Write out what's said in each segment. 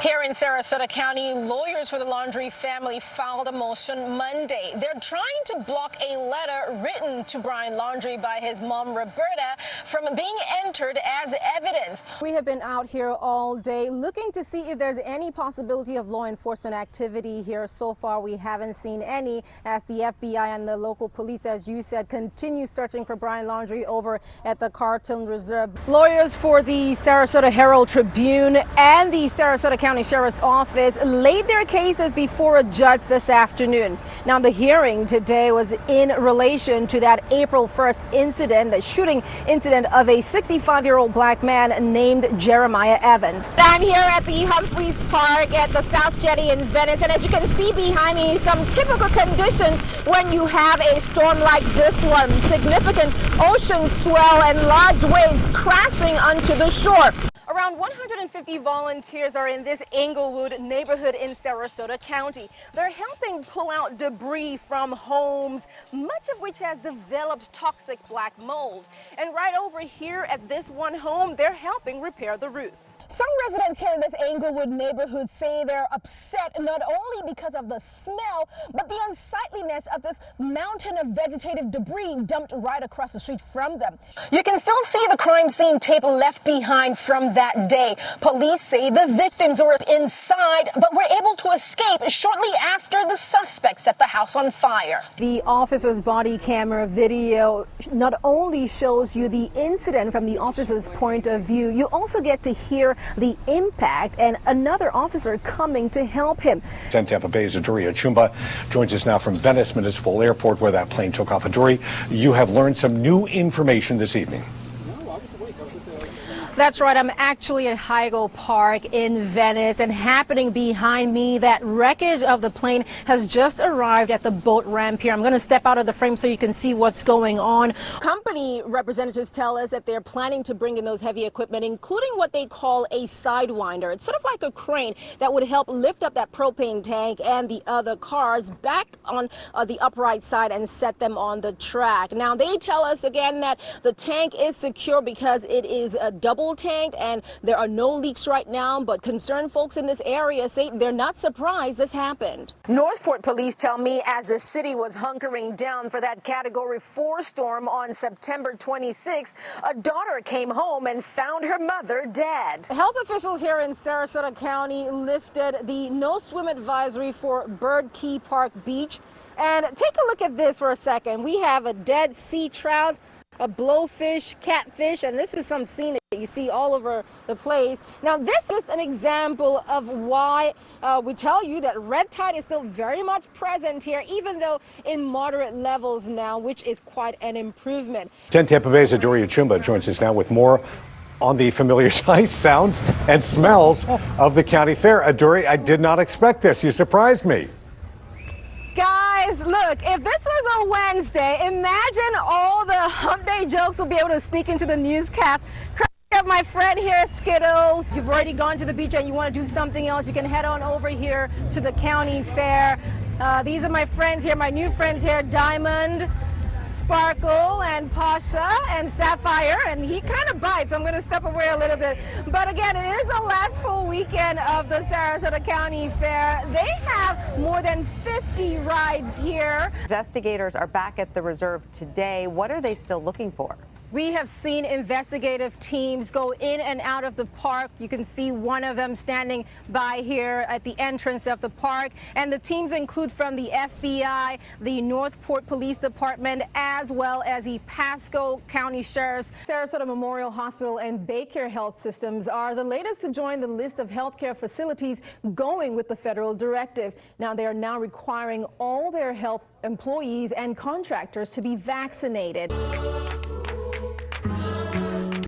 Here in Sarasota County, lawyers for the Laundrie family filed a motion Monday. They're trying to block a letter written to Brian Laundrie by his mom, Roberta, from being entered as evidence. We have been out here all day looking to see if there's any possibility of law enforcement activity here. So far, we haven't seen any, as the FBI and the local police, as you said, continue searching for Brian Laundrie over at the Carlton Reserve. Lawyers for the Sarasota Herald Tribune and the Sarasota County Sheriff's Office laid their cases before a judge this afternoon. Now, the hearing today was in relation to that April 1st incident, the shooting incident of a 65-year-old black man named Jeremiah Evans. I'm here at the Humphreys Park at the South Jetty in Venice, and as you can see behind me, some typical conditions when you have a storm like this one. Significant ocean swell and large waves crashing onto the shore. Around 150 volunteers are in this Englewood neighborhood in Sarasota County. They're helping pull out debris from homes, much of which has developed toxic black mold. And right over here at this one home, they're helping repair the roof. Some residents here in this Englewood neighborhood say they're upset not only because of the smell, but the unsightliness of this mountain of vegetative debris dumped right across the street from them. You can still see the crime scene tape left behind from that day. Police say the victims were inside, but were able to escape shortly after the suspects set the house on fire. The officer's body camera video not only shows you the incident from the officer's point of view, you also get to hear the impact and another officer coming to help him. 10 Tampa Bay's Adaure Achumba joins us now from Venice Municipal Airport, where that plane took off. Adaure, you have learned some new information this evening. That's right. I'm actually at Hygo Park in Venice, and happening behind me, that wreckage of the plane has just arrived at the boat ramp here. I'm going to step out of the frame so you can see what's going on. Company representatives tell us that they're planning to bring in those heavy equipment, including what they call a sidewinder. It's sort of like a crane that would help lift up that propane tank and the other cars back on the upright side and set them on the track. Now, they tell us again that the tank is secure because it is a double tank and there are no leaks right now, but concerned folks in this area say they're not surprised this happened. Northport police tell me as the city was hunkering down for that Category 4 storm on September 26th, a daughter came home and found her mother dead. Health officials here in Sarasota County lifted the no swim advisory for Bird Key Park Beach. And take a look at this for a second. We have a dead sea trout, a blowfish, catfish, and this is some scene that you see all over the place. Now, this is an example of why we tell you that red tide is still very much present here, even though in moderate levels now, which is quite an improvement. 10 Tampa Bay's Adaure Achumba joins us now with more on the familiar sights, sounds, and smells of the county fair. Adaure, I did not expect this. You surprised me. Guys, look, if this was a Wednesday, imagine all the hump day jokes will be able to sneak into the newscast. I have my friend here, Skittles. You've already gone to the beach and you want to do something else, you can head on over here to the county fair. These are my friends here, my new friends here, Diamond, Sparkle, and Pasha, and Sapphire, and he kind of bites, so I'm going to step away a little bit. But again, it is the last full weekend of the Sarasota County Fair. They have more than 50 rides here. Investigators are back at the reserve today. What are they still looking for? We have seen investigative teams go in and out of the park. You can see one of them standing by here at the entrance of the park. And the teams include from the FBI, the Northport Police Department, as well as the Pasco County Sheriff's. Sarasota Memorial Hospital and Baycare Health Systems are the latest to join the list of healthcare facilities going with the federal directive. Now, they are now requiring all their health employees and contractors to be vaccinated.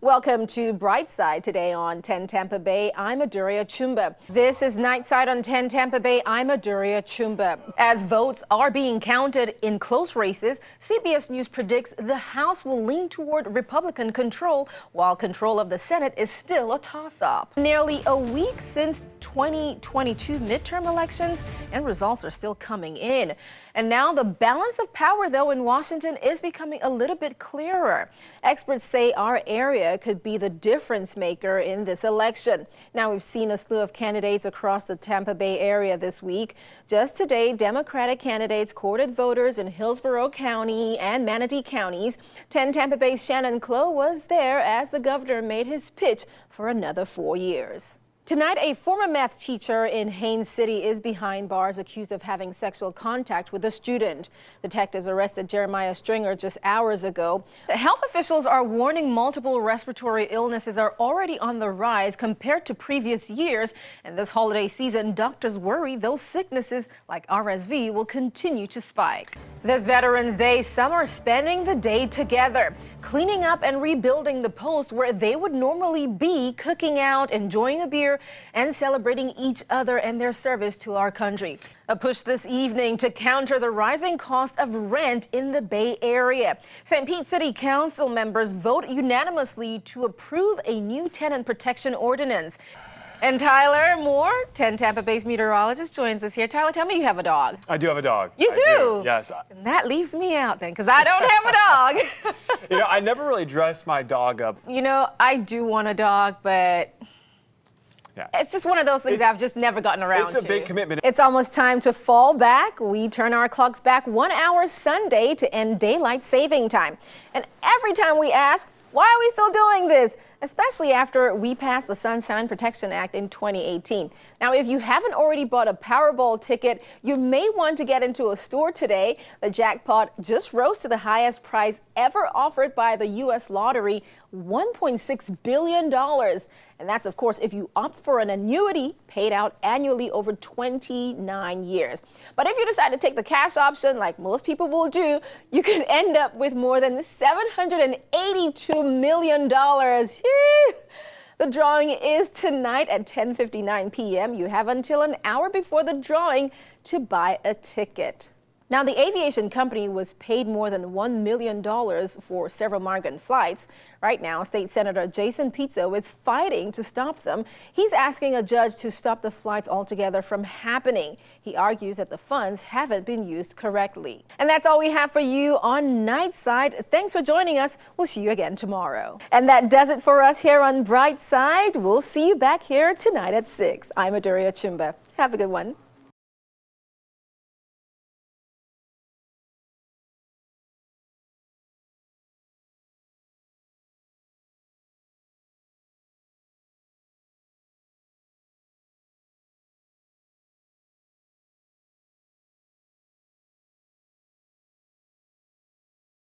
Welcome to Brightside today on 10 Tampa Bay. I'm Adaure Achumba. This is Nightside on 10 Tampa Bay. I'm Adaure Achumba. As votes are being counted in close races, CBS News predicts the House will lean toward Republican control, while control of the Senate is still a toss-up. Nearly a week since 2022 midterm elections, and results are still coming in. And now the balance of power, though, in Washington is becoming a little bit clearer. Experts say our area area could be the difference maker in this election. Now, we've seen a slew of candidates across the Tampa Bay area this week. Just today, Democratic candidates courted voters in Hillsborough County and Manatee counties. 10 Tampa Bay's Shannon Clough was there as the governor made his pitch for another 4 years. Tonight, a former math teacher in Haines City is behind bars accused of having sexual contact with a student. Detectives arrested Jeremiah Stringer just hours ago. The health officials are warning multiple respiratory illnesses are already on the rise compared to previous years. And this holiday season, doctors worry those sicknesses like RSV will continue to spike. This Veterans Day, some are spending the day together, cleaning up and rebuilding the post where they would normally be, cooking out, enjoying a beer, and celebrating each other and their service to our country. A push this evening to counter the rising cost of rent in the Bay Area. St. Pete City Council members vote unanimously to approve a new tenant protection ordinance. And Tyler Moore, 10 Tampa Bay's meteorologist, joins us here. Tyler, tell me you have a dog. I do have a dog. You do? Yes. And that leaves me out then, because I don't have a dog. You know, I never really dress my dog up. You know, I do want a dog, but yeah, it's just one of those things I've just never gotten around to. It's a big commitment. It's almost time to fall back. We turn our clocks back 1 hour Sunday to end daylight saving time. And every time we ask, why are we still doing this? Especially after we passed the Sunshine Protection Act in 2018. Now, if you haven't already bought a Powerball ticket, you may want to get into a store today. The jackpot just rose to the highest price ever offered by the U.S. lottery, $1.6 billion. And that's, of course, if you opt for an annuity paid out annually over 29 years. But if you decide to take the cash option, like most people will do, you can end up with more than $782 million. The drawing is tonight at 10:59 p.m. You have until an hour before the drawing to buy a ticket. Now, the aviation company was paid more than $1 million for several migrant flights. Right now, State Senator Jason Pizzo is fighting to stop them. He's asking a judge to stop the flights altogether from happening. He argues that the funds haven't been used correctly. And that's all we have for you on Nightside. Thanks for joining us. We'll see you again tomorrow. And that does it for us here on Brightside. We'll see you back here tonight at 6. I'm Adaure Achumba. Have a good one.